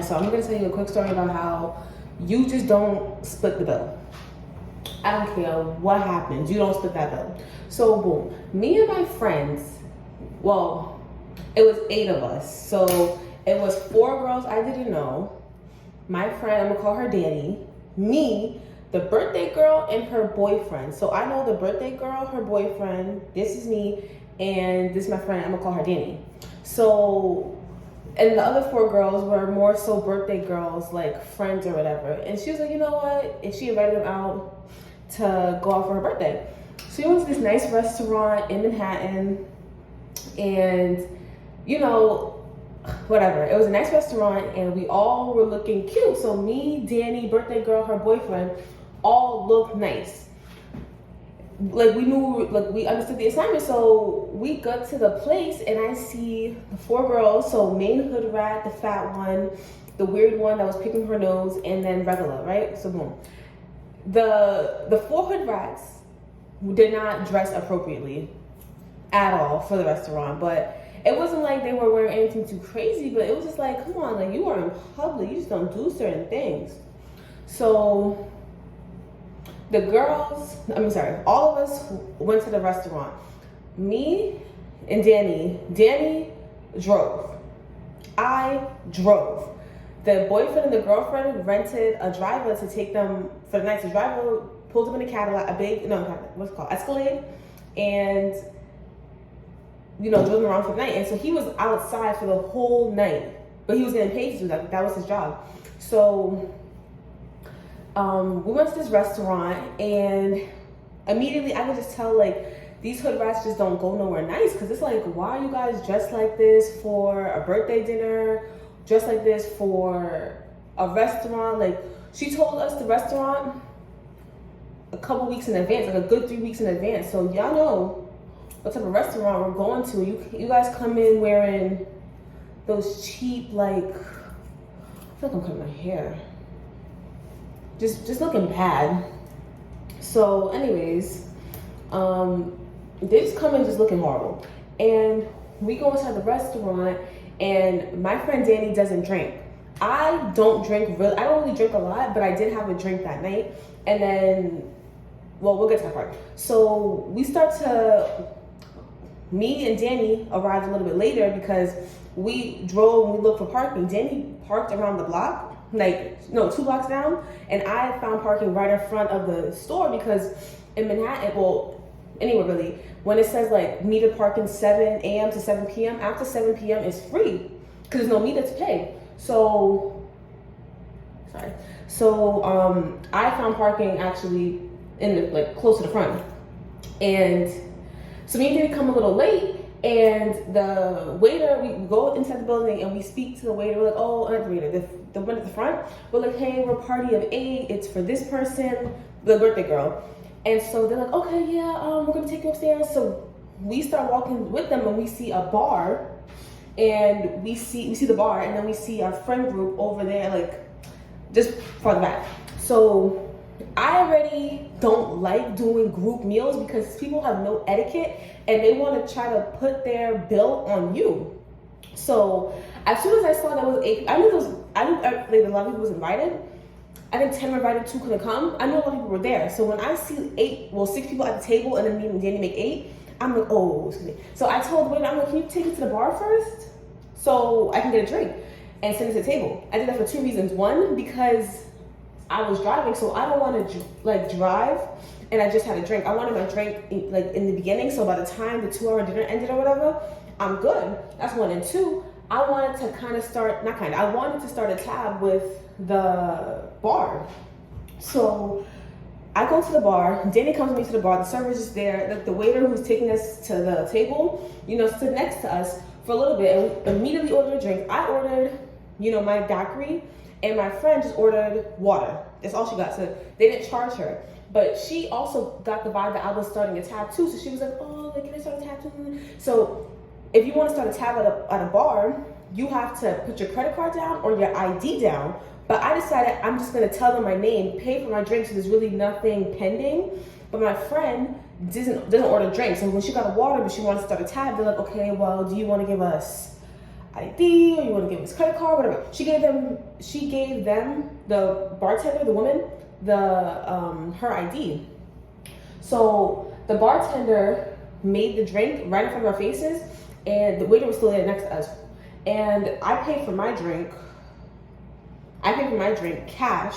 So I'm gonna tell you a quick story about how you just don't split the bill. I don't care what happens, you don't split that bill. So boom, me and my friends, well, it was 8 of us. So it was 4 girls I didn't know, my friend, I'm gonna call her Danny, me, the birthday girl, and her boyfriend. So I know the birthday girl, her boyfriend, this is me, and this is my friend, I'm gonna call her Danny. So, and the other 4 girls were more so birthday girls, like friends or whatever. And she was like, you know what? And she invited them out to go out for her birthday. So we went to this nice restaurant in Manhattan, and you know, whatever. It was a nice restaurant, and we all were looking cute. So me, Danny, birthday girl, her boyfriend, all looked nice. Like we knew, like we understood the assignment. So we got to the place, and I see the 4 girls. So main hood rat, the fat one, the weird one that was picking her nose, and then regular, right? So boom. The 4 hood rats did not dress appropriately at all for the restaurant, but it wasn't like they were wearing anything too crazy, but it was just like, come on, like you are in public, you just don't do certain things. So the girls, all of us went to the restaurant. Me and Danny drove. I drove. The boyfriend and the girlfriend rented a driver to take them for the night. The driver pulled them in a Cadillac, what's it called, Escalade, and drove them around for the night. And so he was outside for the whole night, but he was getting paid to do that. That was his job. So we went to this restaurant, and immediately I could just tell, like, these hood rats just don't go nowhere nice, because it's like, why are you guys dressed like this for a birthday dinner, dressed like this for a restaurant? Like, she told us the restaurant a couple weeks in advance, like a good 3 weeks in advance, so y'all know what type of restaurant we're going to. You guys come in wearing those cheap, like, I feel like I'm cutting my hair. Just looking bad. So anyways, they just come in just looking horrible. And we go inside the restaurant, and my friend Danny doesn't drink. I don't really drink a lot, but I did have a drink that night. And then, well, we'll get to that part. So me and Danny arrived a little bit later because we drove and we looked for parking. Danny parked around the block, 2 blocks down, and I found parking right in front of the store, because in Manhattan, well, anywhere really, when it says like meter parking 7 a.m. to 7 p.m., after 7 p.m. is free because there's no meter to pay. So I found parking actually close to the front, and so me and Danny come a little late, and the waiter, we go inside the building and we speak to the waiter. We're like, oh, not the waiter, the one at the front. We're like, hey, we're a party of 8. It's for this person, the birthday girl. And so they're like, okay, yeah, we're gonna take you upstairs. So we start walking with them, and we see a bar, and we see the bar, and then we see our friend group over there, like just farther back. So I already don't like doing group meals because people have no etiquette, and they want to try to put their bill on you. So as soon as I saw that was 8, I knew a lot of people was invited. I think 10 were invited, 2 couldn't come. I knew a lot of people were there. So when I see 6 people at the table, and then me and Danny make 8, I'm like, oh, excuse me. So I told the waiter, I'm like, can you take me to the bar first so I can get a drink and send it to the table? I did that for 2 reasons. One, because I was driving, so I don't want to drive and I just had a drink. I wanted my drink in the beginning, so by the time the 2-hour dinner ended or whatever, I'm good. That's 1. And 2, I wanted to start a tab with the bar. So I go to the bar, Danny comes with me to the bar, the server's just there, the waiter who's taking us to the table, stood next to us for a little bit, and we immediately ordered a drink. I ordered, my daiquiri, and my friend just ordered water. That's all she got. So they didn't charge her. But she also got the vibe that I was starting a tab too. So she was like, oh, can I start a tab too? So if you want to start a tab at a bar, you have to put your credit card down or your ID down. But I decided I'm just going to tell them my name, pay for my drink, so there's really nothing pending. But my friend doesn't order drinks. And when she got a water, but she wanted to start a tab, they're like, okay, well, do you want to give us ID, or you want to give him his credit card, whatever. She gave them, the bartender, the woman, her ID. So the bartender made the drink right in front of our faces, and the waiter was still there next to us. And I paid for my drink cash,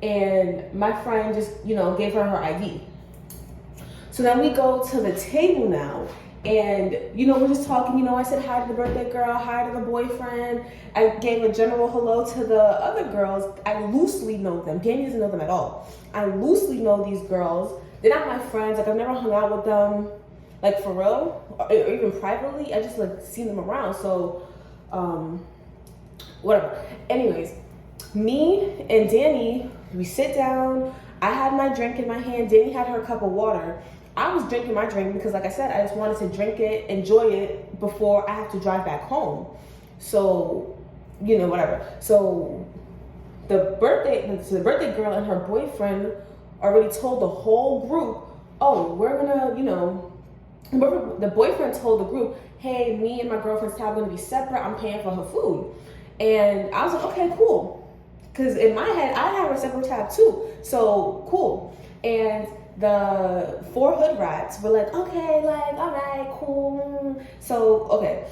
and my friend just, gave her ID. So then we go to the table now, and, we're just talking, I said hi to the birthday girl, hi to the boyfriend. I gave a general hello to the other girls. I loosely know them. Danny doesn't know them at all. I loosely know these girls. They're not my friends. Like, I've never hung out with them, like, for real, or even privately. I just, like, seen them around. So, whatever. Anyways, me and Danny, we sit down. I had my drink in my hand. Danny had her cup of water. I was drinking my drink because, like I said, I just wanted to drink it, enjoy it before I have to drive back home. So, whatever. So the birthday girl and her boyfriend already told the whole group, oh, we're gonna, the boyfriend told the group, hey, me and my girlfriend's tab are gonna be separate. I'm paying for her food. And I was like, okay, cool. Because in my head, I have a separate tab too. So cool. And the 4 hood rats were like, okay, like, all right, cool. So, okay.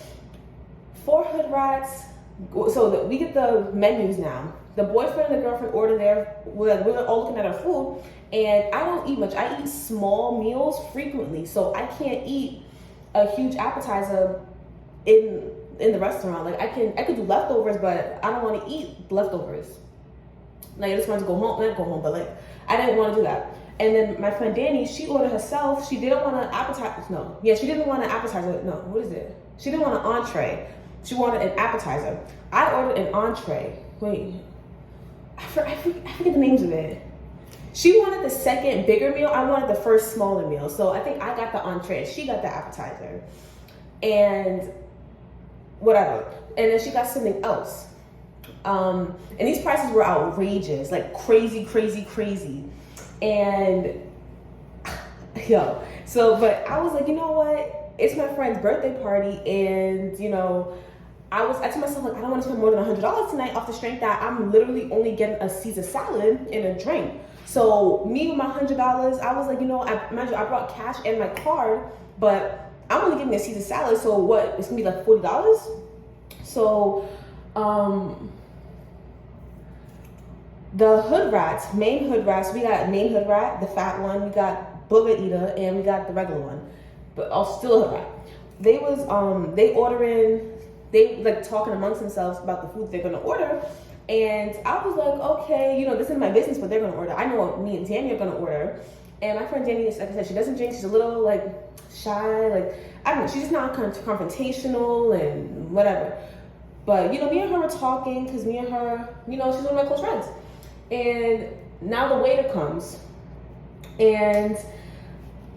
4 hood rats. So we get the menus now. The boyfriend and the girlfriend order we're all looking at our food. And I don't eat much. I eat small meals frequently. So I can't eat a huge appetizer in the restaurant. Like, I could do leftovers, but I don't want to eat leftovers. Like, I just wanted to go home, not go home, but like, I didn't want to do that. And then my friend Danny, she ordered herself. She didn't want an appetizer. She didn't want an appetizer. No, what is it? She didn't want an entree. She wanted an appetizer. I ordered an entree. Wait, I forget the names of it. She wanted the second bigger meal. I wanted the first smaller meal. So I think I got the entree. She got the appetizer. And whatever. And then she got something else. And these prices were outrageous, like crazy, crazy, crazy. And but I was like, you know what? It's my friend's birthday party, and I told myself, like, I don't want to spend more than $100 tonight off the strength that I'm literally only getting a Caesar salad and a drink. So me with my $100, I was like, I brought cash and my card, but I'm only getting a Caesar salad. So what? It's gonna be like $40. So the hood rats, main hood rats, we got main hood rat, the fat one, we got booger eater, and we got the regular one, but still a hood rat. They like talking amongst themselves about the food they're gonna order, and I was like, okay, this isn't my business, but they're gonna order. I know what me and Danny are gonna order, and my friend Danny, like I said, she doesn't drink. She's a little like shy, like I don't know. She's just not confrontational and whatever. But me and her were talking because me and her, she's one of my close friends. And now the waiter comes, and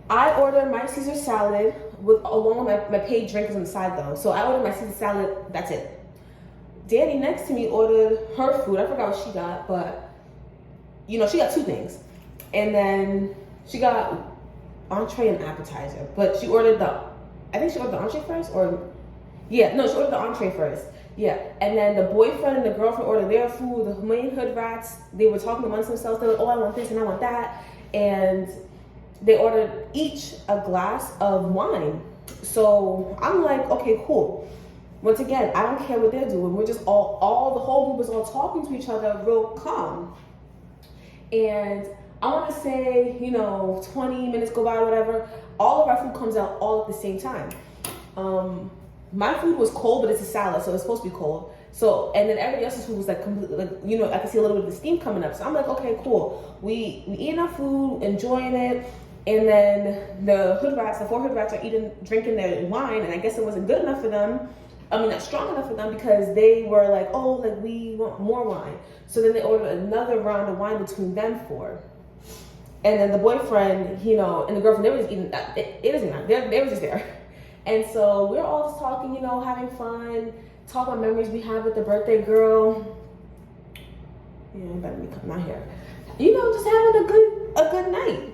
I ordered my Caesar salad along with my paid drinks on the side though. So I ordered my Caesar salad, that's it. Danny next to me ordered her food. I forgot what she got, but she got 2 things. And then she got entree and appetizer. But she ordered I think she ordered the entree first, she ordered the entree first. Yeah, and then the boyfriend and the girlfriend ordered their food. The main hood rats, they were talking amongst themselves. They were like, oh, I want this and I want that. And they ordered each a glass of wine. So I'm like, okay, cool. Once again, I don't care what they're doing. We're just the whole group was all talking to each other real calm. And I want to say, 20 minutes go by, whatever. All of our food comes out all at the same time. My food was cold, but it's a salad, so it's supposed to be cold. So, and then everybody else's food was like completely, like, I could see a little bit of the steam coming up. So I'm like, okay, cool. We eating our food, enjoying it. And then the 4 hood rats are drinking their wine. And I guess it wasn't good enough for them. Not strong enough for them, because they were like, oh, like, we want more wine. So then they ordered another round of wine between them 4. And then the boyfriend, and the girlfriend, they were just eating, it doesn't matter. They were just there. And so we're all just talking, having fun, talking about memories we had with the birthday girl. Yeah, better be cutting my hair. Just having a good night.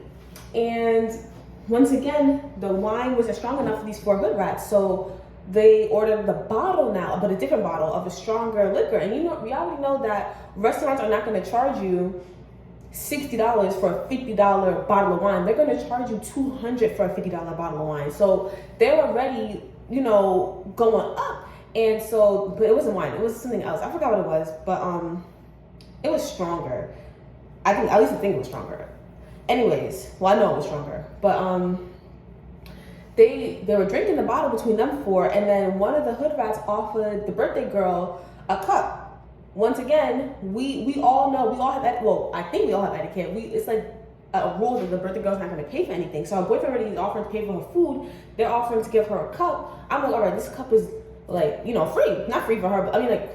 And once again, the wine wasn't strong enough for these 4 hood rats. So they ordered the bottle now, but a different bottle of a stronger liquor. And we already know that restaurants are not going to charge you $60 for a $50 bottle of wine. They're going to charge you $200 for a $50 bottle of wine. So they're already, going up. And so, but it wasn't wine. It was something else. I forgot what it was, but it was stronger. At least I think it was stronger. Anyways, well, I know it was stronger, but they were drinking the bottle between them four, and then one of the hood rats offered the birthday girl a cup. Once again, we all know, we all have etiquette. Well, I think we all have etiquette. It's like a rule that the birthday girl's not going to pay for anything. So her boyfriend already is offering to pay for her food. They're offering to give her a cup. I'm like, all right, this cup is like, free. Not free for her, but I mean, like,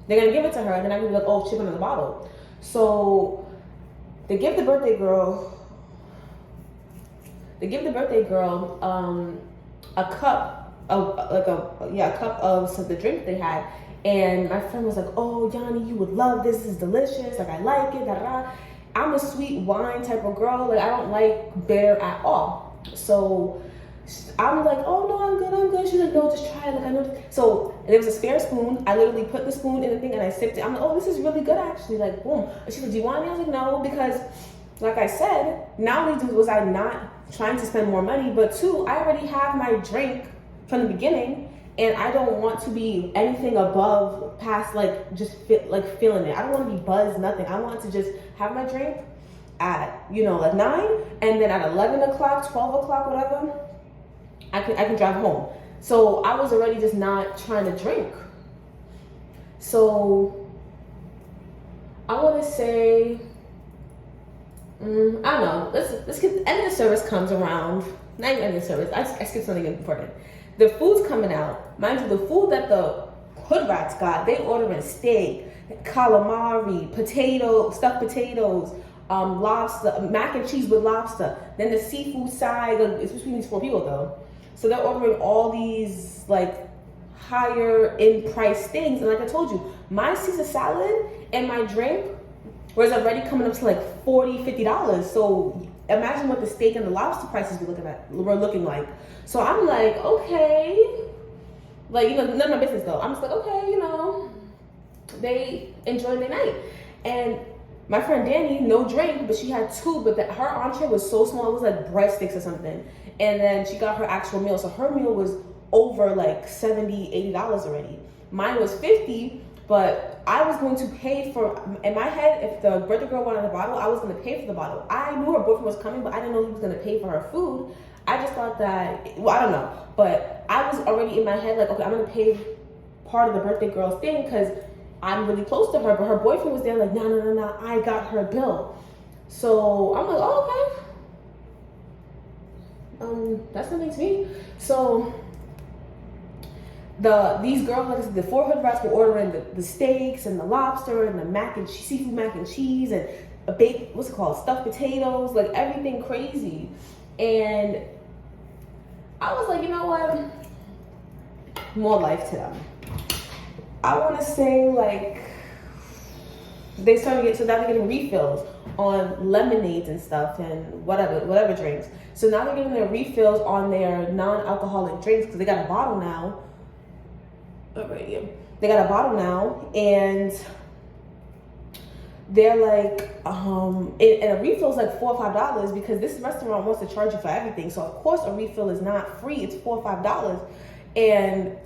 they're going to give it to her, and then I'm going to be like, oh, chip in the bottle. So they give the birthday girl a cup of a cup of some the drink they had. And my friend was like, oh, Yanni, you would love this. This is delicious. Like, I like it. Da, da, da. I'm a sweet wine type of girl. Like, I don't like bitter at all. So I'm like, oh, no, I'm good. She's like, no, just try it. Like, I know. So there was a spare spoon. I literally put the spoon in the thing and I sipped it. I'm like, oh, this is really good, actually. Like, boom. And she's like, do you want me? I was like, no, because like I said, not only was I not trying to spend more money, but two, I already have my drink from the beginning. And I don't want to be anything above past, like, just feeling it. I don't want to be buzzed, nothing. I want to just have my drink at, like 9, and then at 11 o'clock, 12 o'clock, whatever, I can drive home. So I was already just not trying to drink. So I want to say, I don't know. Let's get the end of the service comes around. Not even end of the service. I skipped something important. The food's coming out. Mind you, the food that the hood rats got, they ordering steak, calamari, stuffed potatoes, lobster, mac and cheese with lobster. Then the seafood side, it's between these 4 people though. So they're ordering all these like higher in price things. And like I told you, my Caesar salad and my drink was already coming up to like $40, $50. So imagine what the steak and the lobster prices were looking like. So I'm like, okay, like, none of my business though. I'm just like, okay, they enjoyed their night. And my friend Danny, no drink, but she had 2, but her entree was so small, it was like breadsticks or something. And then she got her actual meal. So her meal was over like $70, $80 already. Mine was $50, but I was going to pay for, in my head, if the birthday girl wanted a bottle, I was going to pay for the bottle. I knew her boyfriend was coming, but I didn't know he was going to pay for her food. I just thought that, well, I don't know, but I was already in my head like, okay, I'm going to pay part of the birthday girl's thing because I'm really close to her, but her boyfriend was there like, no, I got her bill. So I'm like, oh, okay. That's nothing to me. So these girls, like I said, the 4 hood rats were ordering the steaks and the lobster and the seafood mac and cheese and a baked, stuffed potatoes, like everything crazy. And I was like, you know what? More life to them. I want to say like they started so now they're getting refills on lemonades and stuff and whatever drinks. So now they're getting their refills on their non-alcoholic drinks because they got a bottle now. They got a bottle now, and they're like, and a refill is like $4 or $5 because this restaurant wants to charge you for everything. So of course a refill is not free; it's $4 or $5. And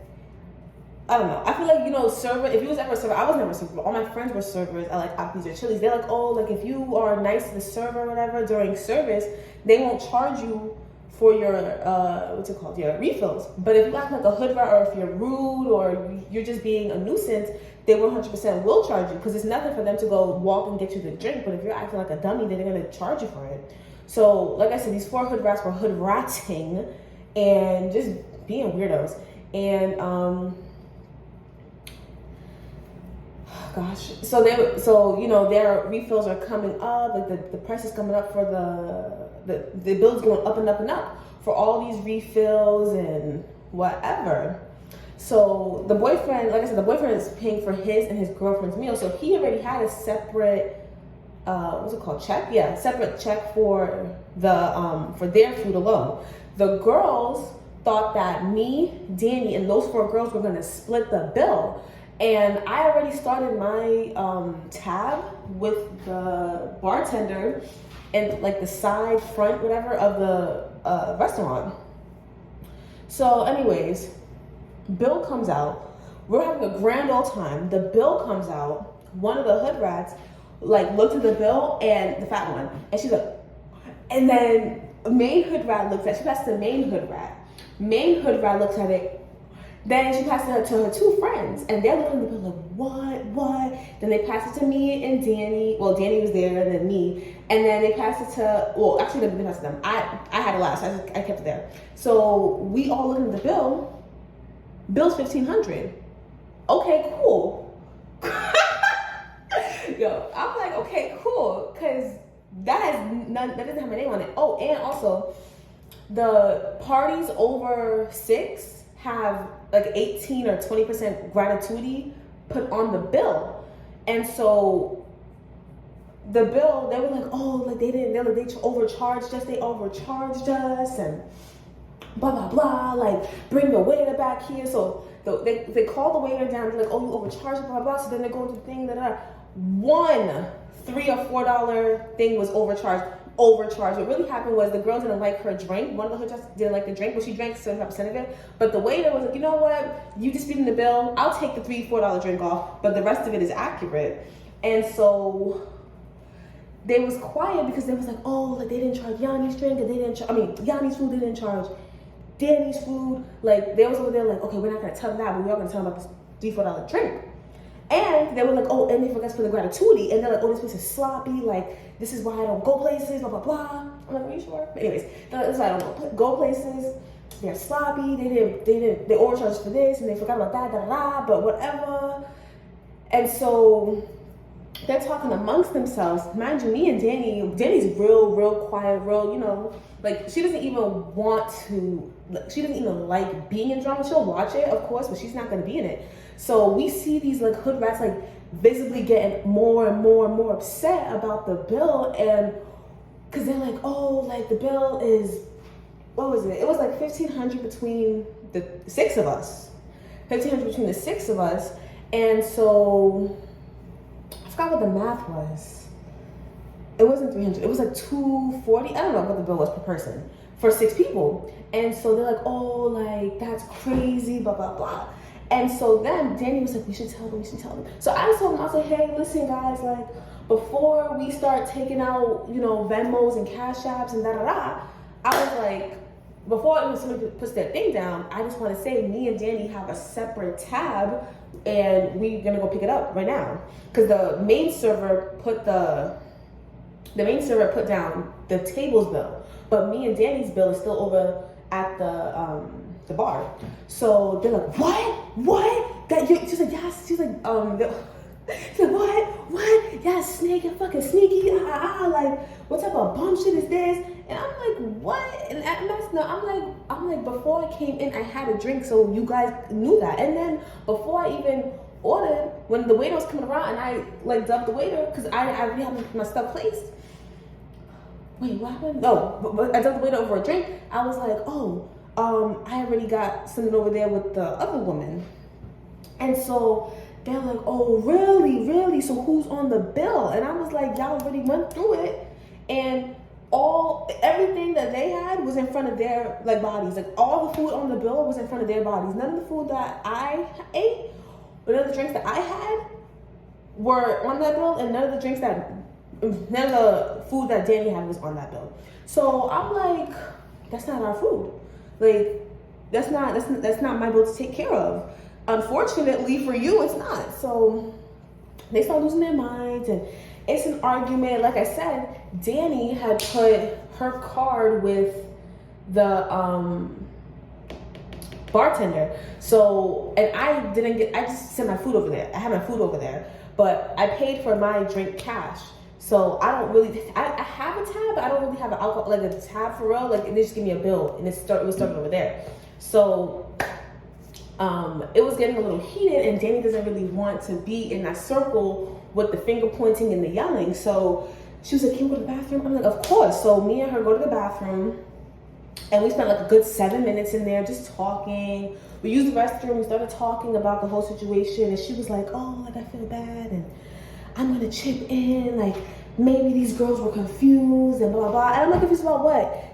I don't know. I feel like server. If you was ever a server, I was never a server. But all my friends were servers at like Applebee's or Chili's. They're like, oh, like if you are nice to the server or whatever during service, they won't charge you for your your refills. But if you act like a hood rat, or if you're rude, or you're just being a nuisance, they 100% will charge you because it's nothing for them to go walk and get you the drink. But if you're acting like a dummy, then they're gonna charge you for it. So like I said, these 4 hood rats were hood ratting and just being weirdos. And so their refills are coming up, like the price is coming up for the bill's going up and up and up for all these refills and whatever. So the boyfriend, like I said, the boyfriend is paying for his and his girlfriend's meal. So he already had a separate check? Yeah, separate check for the for their food alone. The girls thought that me, Danny, and those 4 girls were gonna split the bill. And I already started my tab with the bartender and like the side, front, whatever of the restaurant. So anyways, bill comes out. We're having a grand old time. The bill comes out. One of the hood rats like looked at the bill, and the fat one, and she's like, and then main hood rat looks at, she passed the main hood rat. Main hood rat looks at it. Then she passed it to her 2 friends, and they're looking at the bill like, what? Then they passed it to me and Danny. Well, Danny was there, and then me. And then they passed it to, well, actually, they passed it to them. I had it last, I kept it there. So we all look at the bill. Bill's $1,500. Okay, cool. Yo, I'm like, okay, cool, because that doesn't have my name on it. Oh, and also, the parties over 6 have like 18 or 20% gratuity put on the bill. And so the bill, they were like, oh, like they overcharged us, and blah blah blah, like bring the waiter back here. So they call the waiter down, they're like, oh, you overcharged, blah blah. So then they go to the thing that one $3 or $4 thing was overcharged. What really happened was the girl didn't like her drink. One of the hotels didn't like the drink, but she drank 75% of it. But the waiter was like, you know what? You disputing the bill. I'll take the $3, $4 drink off, but the rest of it is accurate. And so they was quiet because they was like, oh, like they didn't charge Yanni's drink, and they didn't Yanni's food, they didn't charge Danny's food. Like they was over there like, okay, we're not gonna tell them that, but we are gonna tell them about this $3, $4 drink. And they were like, oh, and they forgot to put the gratuity. And they're like, oh, this place is sloppy. Like, this is why I don't go places, blah, blah, blah. I'm like, are you sure? But anyways, this is why I don't go places. They're sloppy. They overcharged for this, and they forgot about that, but whatever. And so they're talking amongst themselves. Mind you, me and Danny's real quiet, like she doesn't even like being in drama. She'll watch it, of course, but she's not going to be in it. So we see these like hood rats like visibly getting more and more upset about the bill, and because they're like, oh, like the bill is, what was it? It was like $1,500 between the 6 of us. And so I forgot what the math was. It wasn't 300. It was like 240. I don't know what the bill was per person for 6 people. And so they're like, oh, like that's crazy, blah blah blah. And so then Danny was like, we should tell them. So I just told him, I was like, hey, listen guys, like before we start taking out, Venmos and Cash Apps and I was like, before even somebody puts that thing down, I just want to say me and Danny have a separate tab, and we're gonna go pick it up right now. Because the main server put down the table's bill, but me and Danny's bill is still over at the bar. So they're like, what? She's like, yes. She's like, she's like, what? Yeah, snake, you're fucking sneaky. Like, what type of bum shit is this? And I'm like, what? And I'm like, before I came in, I had a drink, so you guys knew that. And then before I even ordered, when the waiter was coming around, and I like dubbed the waiter because I already had my stuff placed. Wait, what happened? No, but I dubbed the waiter over a drink. I was like, oh, I already got something over there with the other woman. And so they're like, oh, really? So who's on the bill? And I was like, y'all already went through it. And everything that they had was in front of their like bodies. Like all the food on the bill was in front of their bodies. None of the food that I ate, or none of the drinks that I had were on that bill, and none of the food that Danny had was on that bill. So I'm like, that's not our food. Like, that's not my bill to take care of. Unfortunately for you, it's not. So they start losing their minds, and it's an argument. Like I said, Danny had put her card with the bartender. So, and I just sent my food over there. I had my food over there, but I paid for my drink cash. So I don't really, I have a tab, but I don't really have an alcohol, like a tab for real. Like, they just give me a bill, and it was started over there. So it was getting a little heated, and Danny doesn't really want to be in that circle with the finger pointing and the yelling. So she was like, can we go to the bathroom? I'm like, of course. So me and her go to the bathroom, And we spent like a good 7 minutes in there just talking. We used the restroom. We started talking about the whole situation. And she was like, oh, like I feel bad. And I'm going to chip in. Like maybe these girls were confused and blah, blah, blah. And I'm like, confused about what?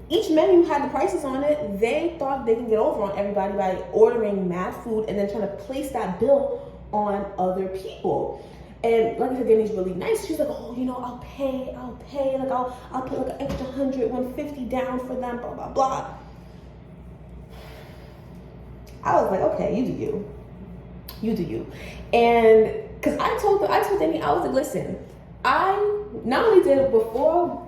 Each menu had the prices on it. They thought they can get over on everybody by ordering mad food and then trying to place that bill on other people. And like I said, Danny's really nice. She's like, oh, you know, I'll pay. Like I'll put like an extra 150 down for them, blah, blah, blah. I was like, okay, you do you. And because I told Danny, I was like, listen, I not only did it before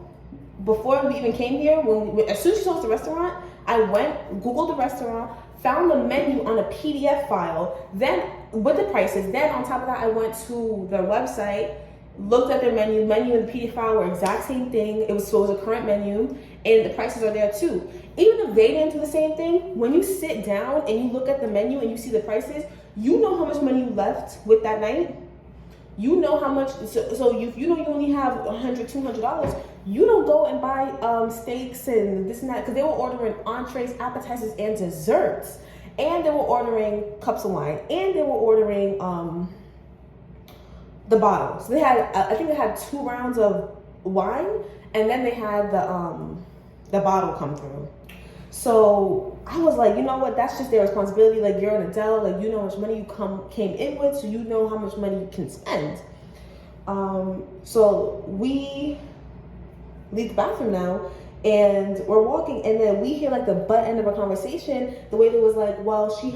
we even came here, as soon as she told us the restaurant, I went, Googled the restaurant, found the menu on a PDF file, then with the prices. Then on top of that, I went to their website, looked at their menu and the PDF file were exact same thing. It was a current menu, and the prices are there too. Even if they didn't do the same thing, when you sit down and you look at the menu and you see the prices, you know how much money you left with that night. You know how much, so you know you only have $100, $200. You don't go and buy steaks and this and that, because they were ordering entrees, appetizers, and desserts. And they were ordering cups of wine. And they were ordering the bottles. They had, I think they had 2 rounds of wine, and then they had the bottle come through. So I was like, you know what? That's just their responsibility. Like, you're an adult. Like, you know how much money you came in with, so you know how much money you can spend. So we leave the bathroom now, and we're walking, and then we hear like the butt end of a conversation. The way it was like, well, she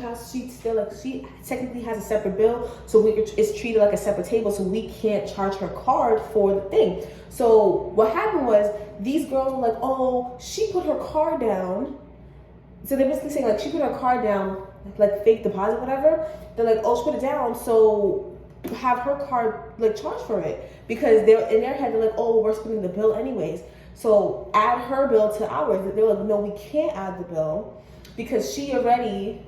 technically has a separate bill, so it's treated like a separate table, so we can't charge her card for the thing. So what happened was, these girls were like, oh, she put her card down. So they're basically saying like she put her card down, like fake deposit, whatever. They're like, oh, she put it down, so have her card like charged for it, because they're in their head, they're like, oh, we're splitting the bill anyways, so add her bill to ours. They're like, no, we can't add the bill because she already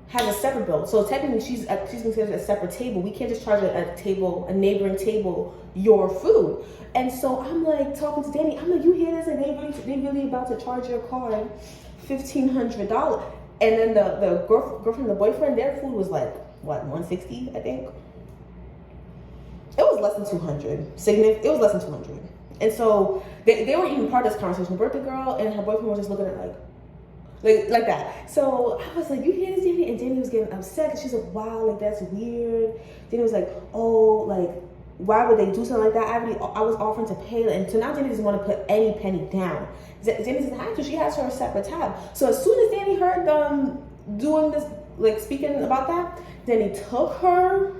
has a separate bill. So technically she's considered a separate table. We can't just charge a neighboring table, your food. And so I'm like talking to Danny, I'm like, you hear this? And they really about to charge your card $1,500. And then the girlfriend, the boyfriend, their food was like, what, $160, I think? It was less than 200. It was less than 200. And so they weren't even part of this conversation. The birthday girl and her boyfriend were just looking at like that. So I was like, you hear this, Danny? And Danny was getting upset because she's like, wow, like that's weird. Danny was like, oh, like, why would they do something like that? I was offering to pay, and so now Danny doesn't want to put any penny down. Danny doesn't have to. She has her separate tab. So as soon as Danny heard them doing this, like speaking about that, Danny took her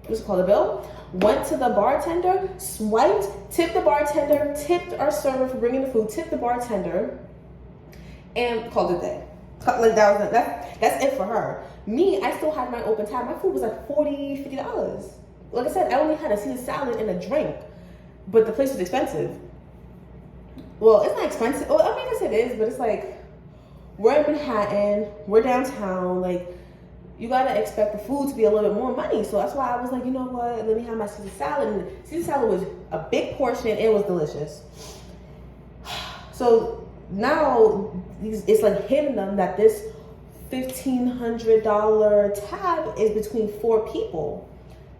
what's it called, a bill, went to the bartender, swiped, tipped the bartender, tipped our server for bringing the food, tipped the bartender, and called it a day. Like that's it for her. Me, I still had my open tab. My food was like $40, $50. Like I said, I only had a Caesar salad and a drink, but the place was expensive. Well, it's not expensive. Well, I mean, yes, it is, but it's like, we're in Manhattan, we're downtown, like, you gotta expect the food to be a little bit more money. So that's why I was like, you know what, let me have my Caesar salad. And the Caesar salad was a big portion and it was delicious. So now it's like hitting them that this $1,500 tab is between 4 people.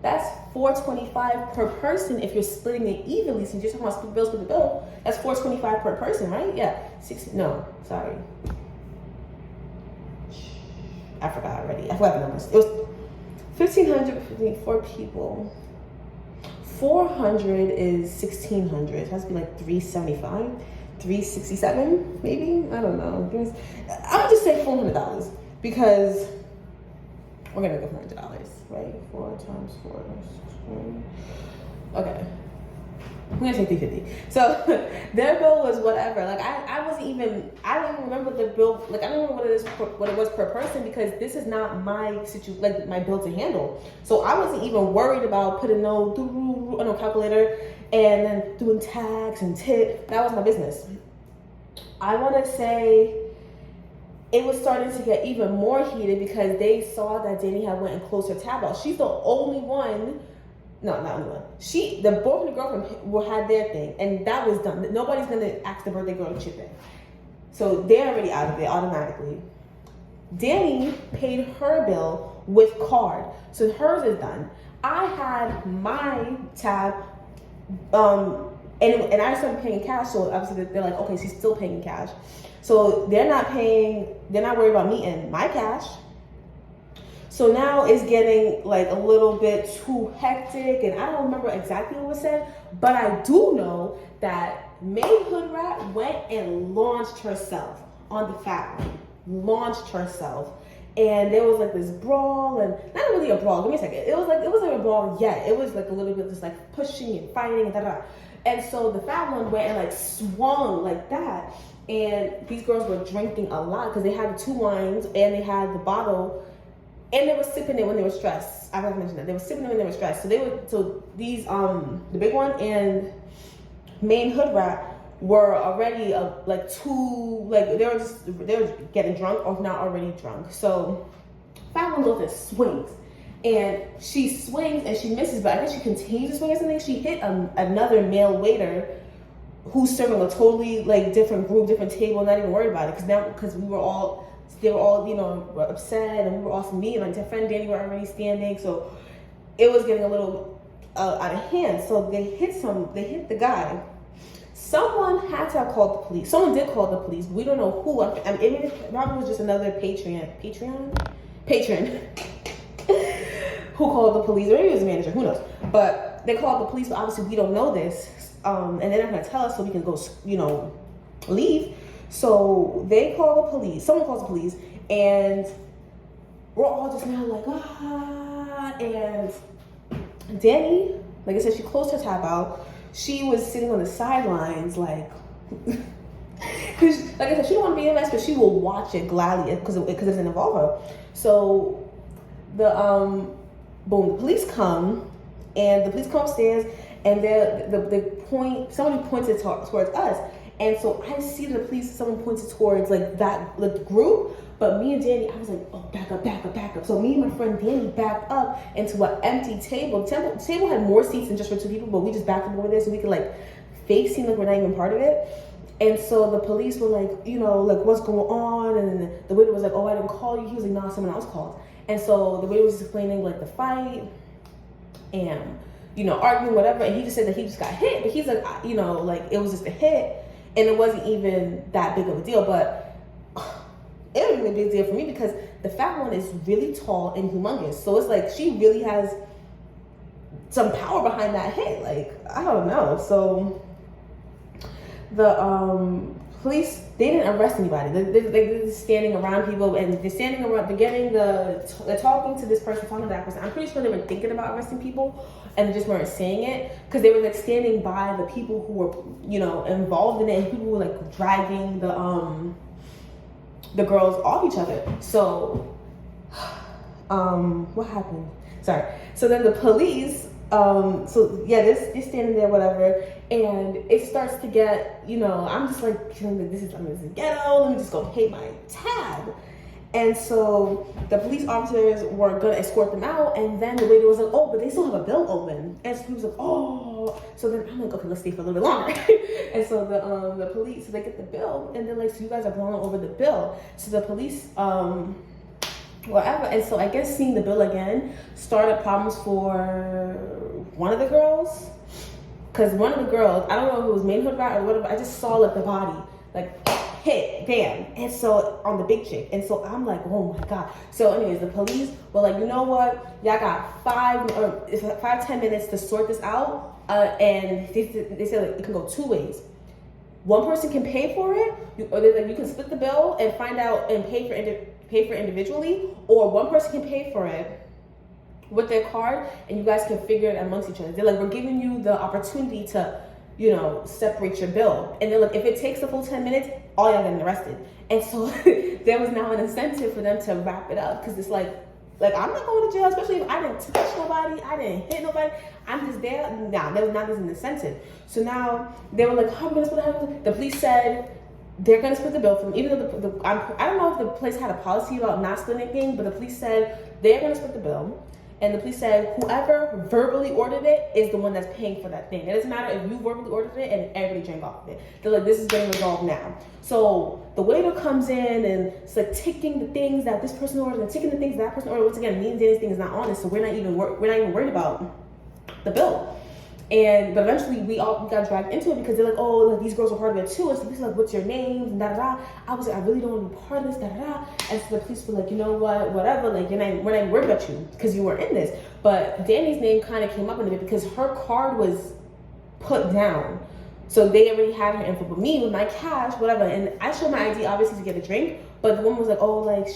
That's $425 per person if you're splitting it evenly. Since you're talking about split the bill, that's $425 per person, right? Yeah, sorry. I forgot already. I forgot the numbers. It was $1,500 between 4 people. 400 is $1,600. It has to be like $375, $367, maybe. I don't know. I would just say $400 because we're gonna go $400, right? 4 times 4. Okay. I'm gonna say $350. So their bill was whatever. Like I don't even remember the bill. Like I don't remember what it was per person, because this is not my like my bill to handle. So I wasn't even worried about putting no calculator and then doing tax and tip. That was my business. I want to say it was starting to get even more heated because they saw that Danny had went and closed her tab out. She's the only one. No, not only one. The boyfriend and girlfriend had their thing, and that was done. Nobody's gonna ask the birthday girl to chip in. So they're already out of it automatically. Danny paid her bill with card, so hers is done. I had my tab, and I started paying cash. So obviously they're like, okay, she's still paying cash. So they're not worried about me and my cash. So now it's getting like a little bit too hectic, and I don't remember exactly what was said, but I do know that May Hood Rat went and launched herself on the fat one. Launched herself, and there was like this brawl, and not really a brawl. Give me a second. It wasn't a brawl yet. It was like a little bit just like pushing and fighting and da. And so the fat one went and like swung like that, and these girls were drinking a lot because they had the 2 wines and they had the bottle. And they were sipping it when they were stressed. I forgot to mention that. They were sipping it when they were stressed. So these the big one and main Hood Rat were already like they were getting drunk or not already drunk. So Fat One goes and swings. And she swings and she misses, but I think she continues to swing or something. She hit another male waiter who's serving a totally like different group, different table, not even worried about it. Because they were all, upset, and we were all, me and my friend Danny were already standing, so it was getting a little out of hand. So they hit the guy. Someone had to have called the police. Someone did call the police. We don't know who. It probably was just another patron who called the police, or maybe it was a manager, who knows. But they called the police, but obviously we don't know this, and they're not gonna tell us, so we can go, leave. So they call the police. Someone calls the police, and we're all just now like, and Danny, like I said, she closed her tab out. She was sitting on the sidelines, like, because, like I said, she don't want to be in a mess, but she will watch it gladly because it doesn't involve her. So the police come, and the police come upstairs, and somebody pointed towards us. And so I see the police, someone pointed towards like that group, but me and Danny, I was like, oh, back up. So me and my friend Danny backed up into an empty table. The table had more seats than just for 2 people, but we just backed up over there so we could like fake seem like we're not even part of it. And so the police were like, like what's going on? And the waiter was like, oh, I didn't call you. He was like, no, someone else called. And so the waiter was explaining like the fight and, arguing, whatever. And he just said that he just got hit, but he's like, like it was just a hit. And it wasn't even that big of a deal, but it was a really big deal for me because the fat one is really tall and humongous. So it's like she really has some power behind that hit. Like, I don't know. So the police, they didn't arrest anybody. They're just standing around people, and they're standing around, they're talking to this person, talking to that person. I'm pretty sure they were thinking about arresting people, and they just weren't saying it because they were like standing by the people who were, involved in it, and people were like dragging the girls off each other. So, what happened? Sorry. So then the police, they're standing there, whatever, and it starts to get, I'm just like, this is ghetto. Let me just go pay my tab. And so the police officers were gonna escort them out, and then the waiter was like, oh, but they still have a bill open. And so he was like, oh. So then I'm like, okay, let's stay for a little bit longer. And so the police, so they get the bill, and they're like, so you guys are blowing over the bill. So the police, whatever. And so I guess seeing the bill again started problems for one of the girls. Because one of the girls, I don't know if it was main Hood Rat or whatever, I just saw like the body, like hit, bam. And so on the big chick. And so I'm like, oh my God. So anyways, the police were like, you know what? Y'all got 5-10 minutes to sort this out. And they said like, it can go 2 ways. One person can pay for it, or they're like, you can split the bill and find out and pay for individually, or one person can pay for it with their card, and you guys can figure it amongst each other. They're like, we're giving you the opportunity to, separate your bill. And they're like, if it takes the full 10 minutes, all y'all getting arrested. And so there was now an incentive for them to wrap it up, because it's like I'm not going to jail, especially if I didn't touch nobody, I didn't hit nobody, I'm just there. Now there's an incentive. So now they were like, how are we gonna split it? The police said they're gonna split the bill from, even though I don't know if the place had a policy about not splitting anything, but the police said they're gonna split the bill. And the police said whoever verbally ordered it is the one that's paying for that thing. It doesn't matter if you verbally ordered it and everybody drank off of it. They're like, this is getting resolved now. So the waiter comes in and it's like ticking the things that this person ordered and ticking the things that person ordered. Once again, me and Danny's thing is not honest, so we're not even worried about the bill. But eventually we got dragged into it because they're like, oh, like, these girls are part of it too. And so they're like, what's your name? And da da da. I was like, I really don't want to be part of this, da da da. And so the police were like, you know what, whatever, like, we're not worried about you because you were in this. But Danny's name kind of came up in a bit because her card was put down. So they already had her info. But me with my cash, whatever. And I showed my ID obviously to get a drink. But the woman was like, oh, like,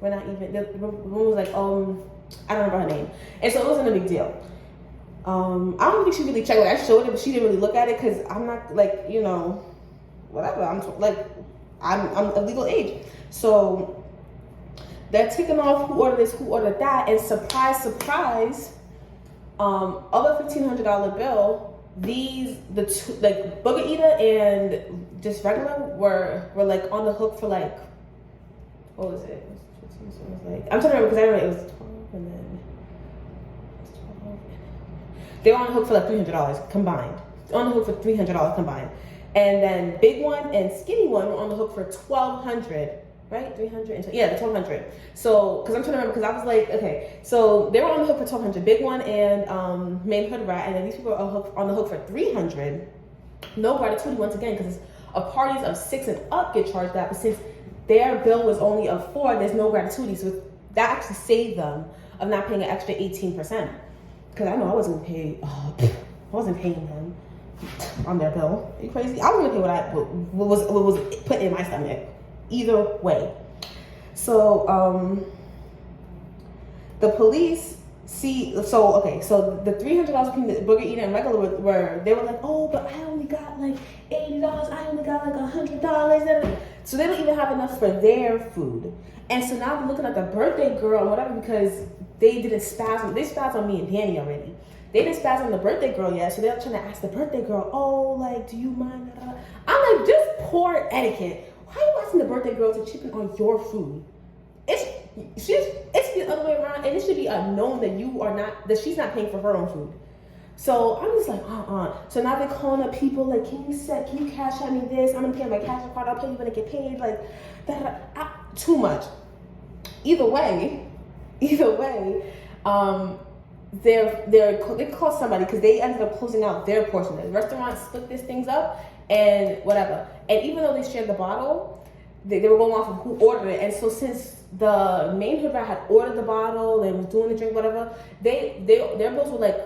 we're not even, the woman was like, I don't remember her name. And so it wasn't a big deal. I don't think she really checked. Like, I showed it, but she didn't really look at it because I'm not, like, you know, whatever. I'm of legal age. So they're taking off who ordered this, who ordered that, and surprise, surprise, of a $1,500 bill, the two, like, Booger Eater and just regular were like on the hook for like, what was it? I'm trying to remember because I remember it was 12 and then. They were on the hook for like $300 combined. On the hook for $300 combined. And then big one and skinny one were on the hook for $1,200, right? 300, yeah, the $1,200. So, because I'm trying to remember, because I was like, okay, so they were on the hook for $1,200, big one and main hood rat, and then these people are on the hook for $300. No gratuity once again, because parties of 6 and up get charged that, but since their bill was only of 4, there's no gratuity, so that actually saved them of not paying an extra 18%. Because I know I wasn't paying them on their bill. Are you crazy? I was gonna pay what was put in my stomach. Either way. So the police so the $300 between the Booger Eater and regular they were like, oh, but I only got like $80, I only got like $100. So they don't even have enough for their food. And so now they're looking at the birthday girl or whatever because they didn't spaz. They spazzed on me and Danny already. They didn't spaz on the birthday girl yet, so they're trying to ask the birthday girl, oh, like, do you mind? I'm like, just poor etiquette. Why are you asking the birthday girl to chip in on your food? It's the other way around, and it should be known that she's not paying for her own food. So I'm just like, So now they're calling up people like, can you cash out me this? I'm gonna pay on my cash card. I'll pay you when I get paid. Like, too much. Either way, they called somebody because they ended up closing out their portion. The restaurant split these things up and whatever. And even though they shared the bottle, they were going off of who ordered it. And so since the main hood rat had ordered the bottle and was doing the drink, whatever, their bills were like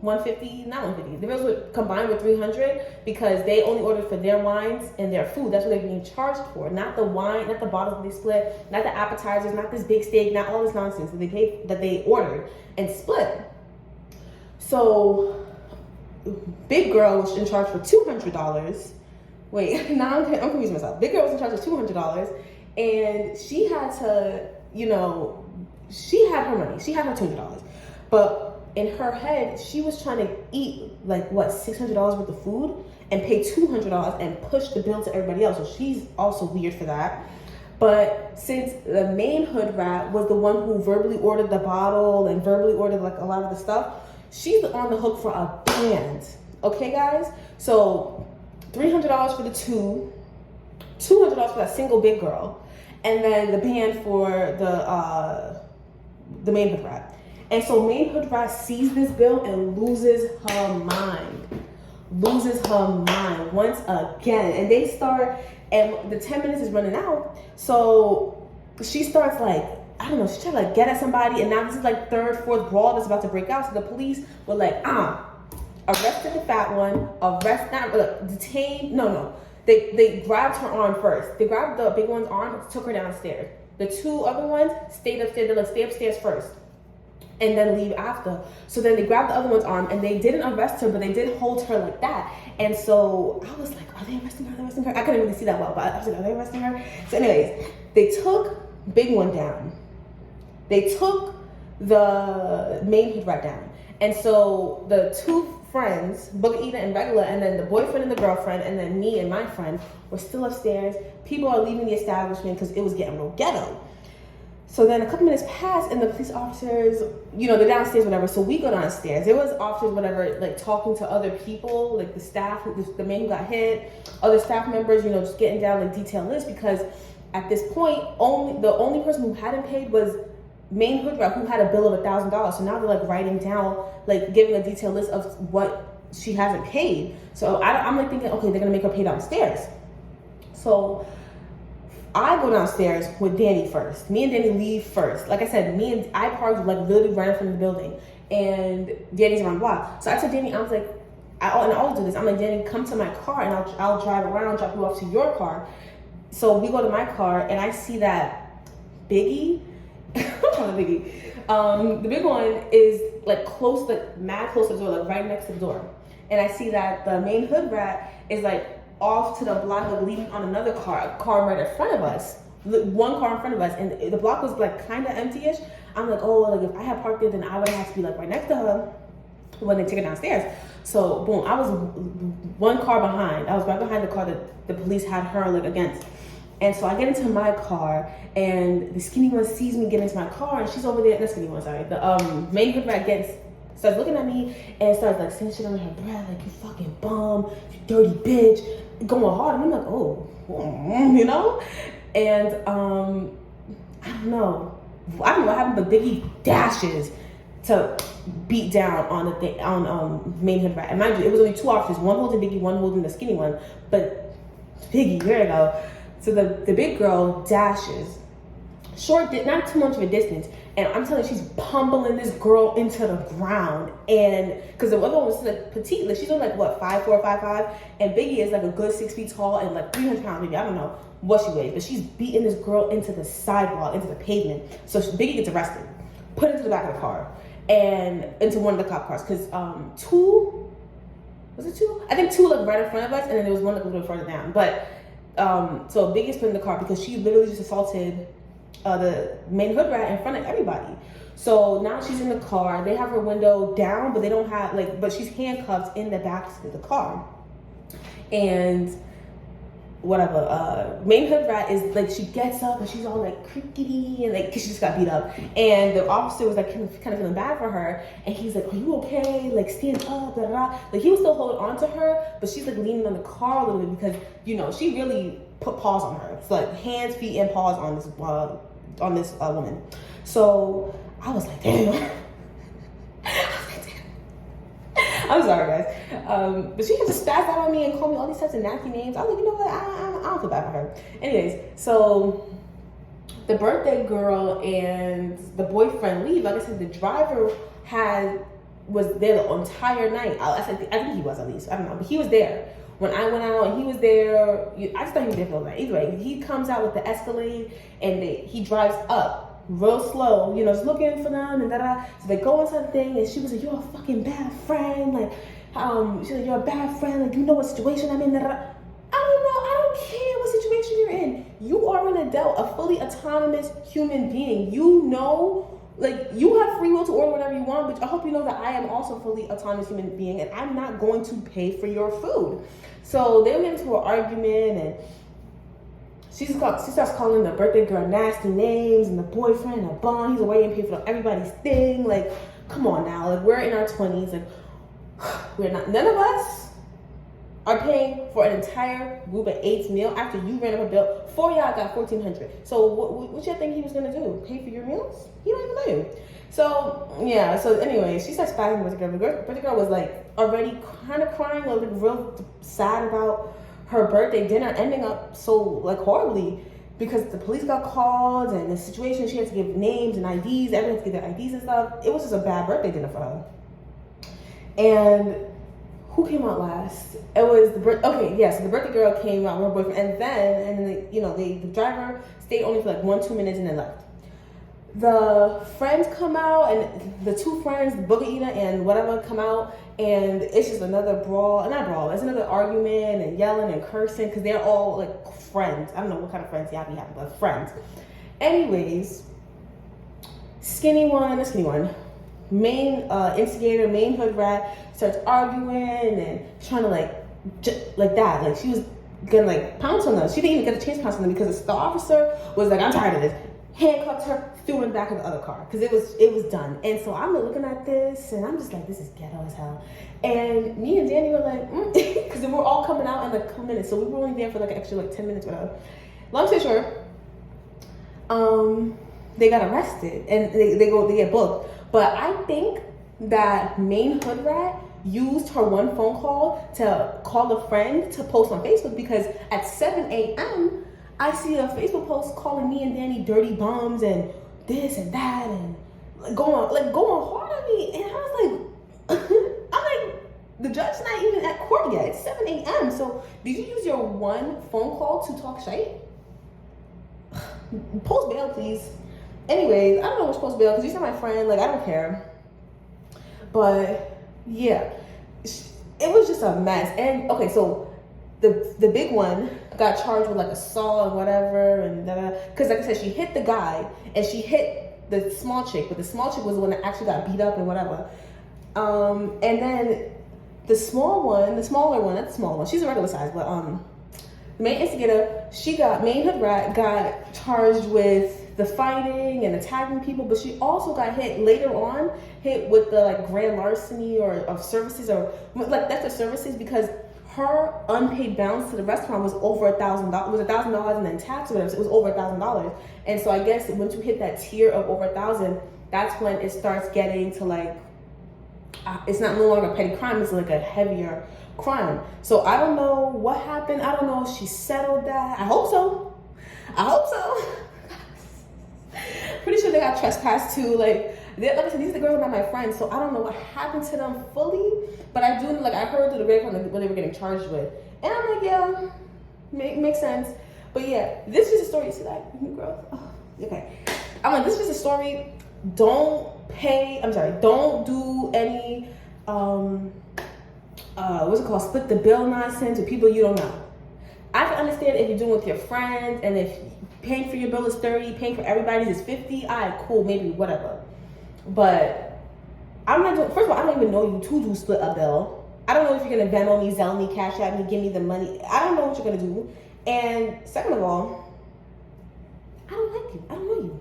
$150, not $150. The bills were combined with $300 because they only ordered for their wines and their food. That's what they're being charged for. Not the wine, not the bottles that they split, not the appetizers, not this big steak, not all this nonsense that they ordered and split. So big girl was in charge for $200. Wait, now I'm confusing myself. Big girl was in charge of $200 and she had to, she had her money. She had her $200. But in her head, she was trying to eat like $600 worth of food and pay $200 and push the bill to everybody else. So she's also weird for that. But since the main hood rat was the one who verbally ordered the bottle and verbally ordered like a lot of the stuff, she's on the hook for a band. Okay, guys? So $300 for the two, $200 for that single big girl, and then the band for the main hood rat. And so main hood rat sees this bill and loses her mind once again. And they start, and the 10 minutes is running out. So she starts like, I don't know, she's trying to like get at somebody. And now this is like third, fourth brawl that's about to break out. So the police were like, arrested the fat one, detained, They grabbed her arm first. They grabbed the big one's arm, took her downstairs. The two other ones stayed upstairs. They're like, stay upstairs first and then leave after. So then they grabbed the other one's arm and they didn't arrest her, but they did hold her like that. And so I was like, are they arresting her? I couldn't really see that well, but I was like, are they arresting her? So anyways, they took big one down. They took the main hood rat down. And so the two friends, Booger Eater and regular, and then the boyfriend and the girlfriend, and then me and my friend were still upstairs. People are leaving the establishment because it was getting real ghetto. So then a couple minutes pass, and the police officers, they're downstairs, whatever. So we go downstairs. There was officers, whatever, like talking to other people, like the staff, the man who got hit, other staff members, just getting down like detailed lists, because at this point, the only person who hadn't paid was main hood rat, who had a bill of $1,000. So now they're like writing down, like giving a detailed list of what she hasn't paid. So I'm like thinking, okay, they're gonna make her pay downstairs. So I go downstairs with Danny first. Me and Danny leave first. Like I said, I parked like literally right in front of the building, and Danny's around the block. So I told Danny, I was like, I always do this. I'm like, Danny, come to my car, and I'll drive around, drop you off to your car. So we go to my car, and I see that Biggie, Biggie, the big one is like close, like mad close to the door, like right next to the door. And I see that the main hood rat is like off to the block, like leaving on another car, a car right in front of us, one car in front of us, and the block was like kind of empty-ish. I'm like, oh, like if I had parked there, then I would have to be like right next to her when they take it downstairs. So boom, I was one car behind. I was right behind the car that the police had her like against. And so I get into my car, and the skinny one sees me get into my car, and she's over there. The skinny one, sorry. The main hood rat starts looking at me and starts like saying shit under her breath, like, you fucking bum, you dirty bitch, going hard. And I'm like, oh, And I don't know what happened, but Biggie dashes to beat down on main hood rat. And mind you, it was only two officers, one holding Biggie, one holding the skinny one. But Biggie, there you go. So the big girl dashes, not too much of a distance, and I'm telling you, she's pummeling this girl into the ground. And because the other one was like petite, like she's only like what, 5'4", 5'5", and Biggie is like a good 6 feet tall and like 300 pounds, maybe, I don't know what she weighs, but she's beating this girl into the sidewalk, into the pavement. So Biggie gets arrested, put into the back of the car, and into one of the cop cars, because two? I think two like right in front of us, and then there was one like a little further down. But so Biggie's put in the car because she literally just assaulted the main hood rat in front of everybody. So now she's in the car. They have her window down, but they don't have but she's handcuffed in the back of the car. And whatever, main hood rat is like, she gets up and she's all like crickety and like, cause she just got beat up. And the officer was like kind of feeling bad for her. And he's like, are you okay? Like, stand up, blah, blah, blah. Like, he was still holding on to her, but she's like leaning on the car a little bit because, she really put paws on her. It's like hands, feet, and paws on this woman. So I was like, damn. I'm sorry, guys. But she had just spazzed out on me and called me all these types of nasty names. I was like, you know what? I don't feel bad for her. Anyways, so the birthday girl and the boyfriend leave. Like I said, the driver was there the entire night. I think he was, at least. I don't know. But he was there. When I went out and he was there, I just thought he was there for the night. Either way, he comes out with the Escalade and he drives up real slow, just looking for them and da-da. So they go on something, and she was like, you're a fucking bad friend. Like, she's like, you're a bad friend. Like, you know what situation I'm in, da-da. I don't know. I don't care what situation you're in. You are an adult, a fully autonomous human being. Like, you have free will to order whatever you want, but I hope you know that I am also a fully autonomous human being, and I'm not going to pay for your food. So they get into an argument, and she starts calling the birthday girl nasty names, and the boyfriend a bum. He's away and pay for everybody's thing. Like, come on now. Like, we're in our 20s. Like, none of us are paying for an entire group of 8's meal after you ran up a bill. 4 y'all got $1,400. So what you think he was gonna do? Pay for your meals? He don't even know you. So yeah. So anyway, she starts fighting with the girl. The birthday girl was like already kind of crying, like real sad about her birthday dinner ending up so like horribly, because the police got called and the situation, she had to give names and IDs, everyone had to give their IDs and stuff. It was just a bad birthday dinner for her. And who came out last? It was so the birthday girl came out with her boyfriend, and then the driver stayed only for like 1-2 minutes and then left. The friends come out, and the two friends, Booger Eater and whatever, come out, and it's just another it's another argument and yelling and cursing, because they're all like friends. I don't know what kind of friends y'all be having, but friends. Anyways, skinny one, main instigator, main hood rat, starts arguing and trying to like that. Like, she was gonna like pounce on them. She didn't even get a chance to pounce on them because the officer was like, I'm tired of this. Handcuffed her, threw it in the back of the other car because it was done. And so I'm looking at this and I'm just like, this is ghetto as hell. And me and Danny were like, because we're all coming out in like a couple minutes, so we were only there for like an extra like 10 minutes, whatever. Long story short, they got arrested and they get booked. But I think that main hood rat used her one phone call to call a friend to post on Facebook, because at 7 a.m. I see a Facebook post calling me and Danny dirty bums and this and that and going hard on me. And I was like, I'm like, the judge's not even at court yet. It's 7 a.m. So did you use your one phone call to talk shit? Post bail, please. Anyways, I don't know what's post bail because you're not my friend. Like, I don't care. But yeah, it was just a mess. And okay, so the big one got charged with like assault and whatever, and because like I said, she hit the guy and she hit the small chick, but the small chick was the one that actually got beat up and whatever. And then the smaller one, not the small one, she's a regular size, but the main instigator, main hood rat got charged with the fighting and attacking people, but she also got hit with the like grand larceny or of services, or like theft of services, because her unpaid balance to the restaurant was over $1,000. It was $1,000 and then tax or whatever. So it was over $1,000. And so I guess once you hit that tier of over 1,000, that's when it starts getting to like, it's not no longer a petty crime. It's like a heavier crime. So I don't know what happened. I don't know if she settled that. I hope so. Pretty sure they got trespassed too. Like I said, these are the girls that are not my friends, so I don't know what happened to them fully. But I do, like, I heard through the grapevine what they were getting charged with, and I'm like, yeah, makes sense. But yeah, this is a story. You see that, girl? Oh, okay. I'm like, this is a story. Don't do any what's it called? Split the bill nonsense with people you don't know. I can understand if you're doing it with your friends, and if paying for your bill is 30, paying for everybody's is 50. Alright, cool, maybe whatever. But I'm not doing. First of all, I don't even know you to do split a bill. I don't know if you're gonna Venmo me, Zelle me, Cash App me, give me the money. I don't know what you're gonna do. And second of all, I don't like you. I don't know you.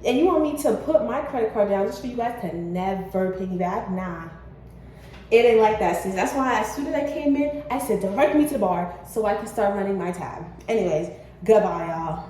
And you want me to put my credit card down just for you guys to never pay me back? Nah. It ain't like that, sis. That's why as soon as I came in, I said direct me to the bar so I can start running my tab. Anyways, goodbye, y'all.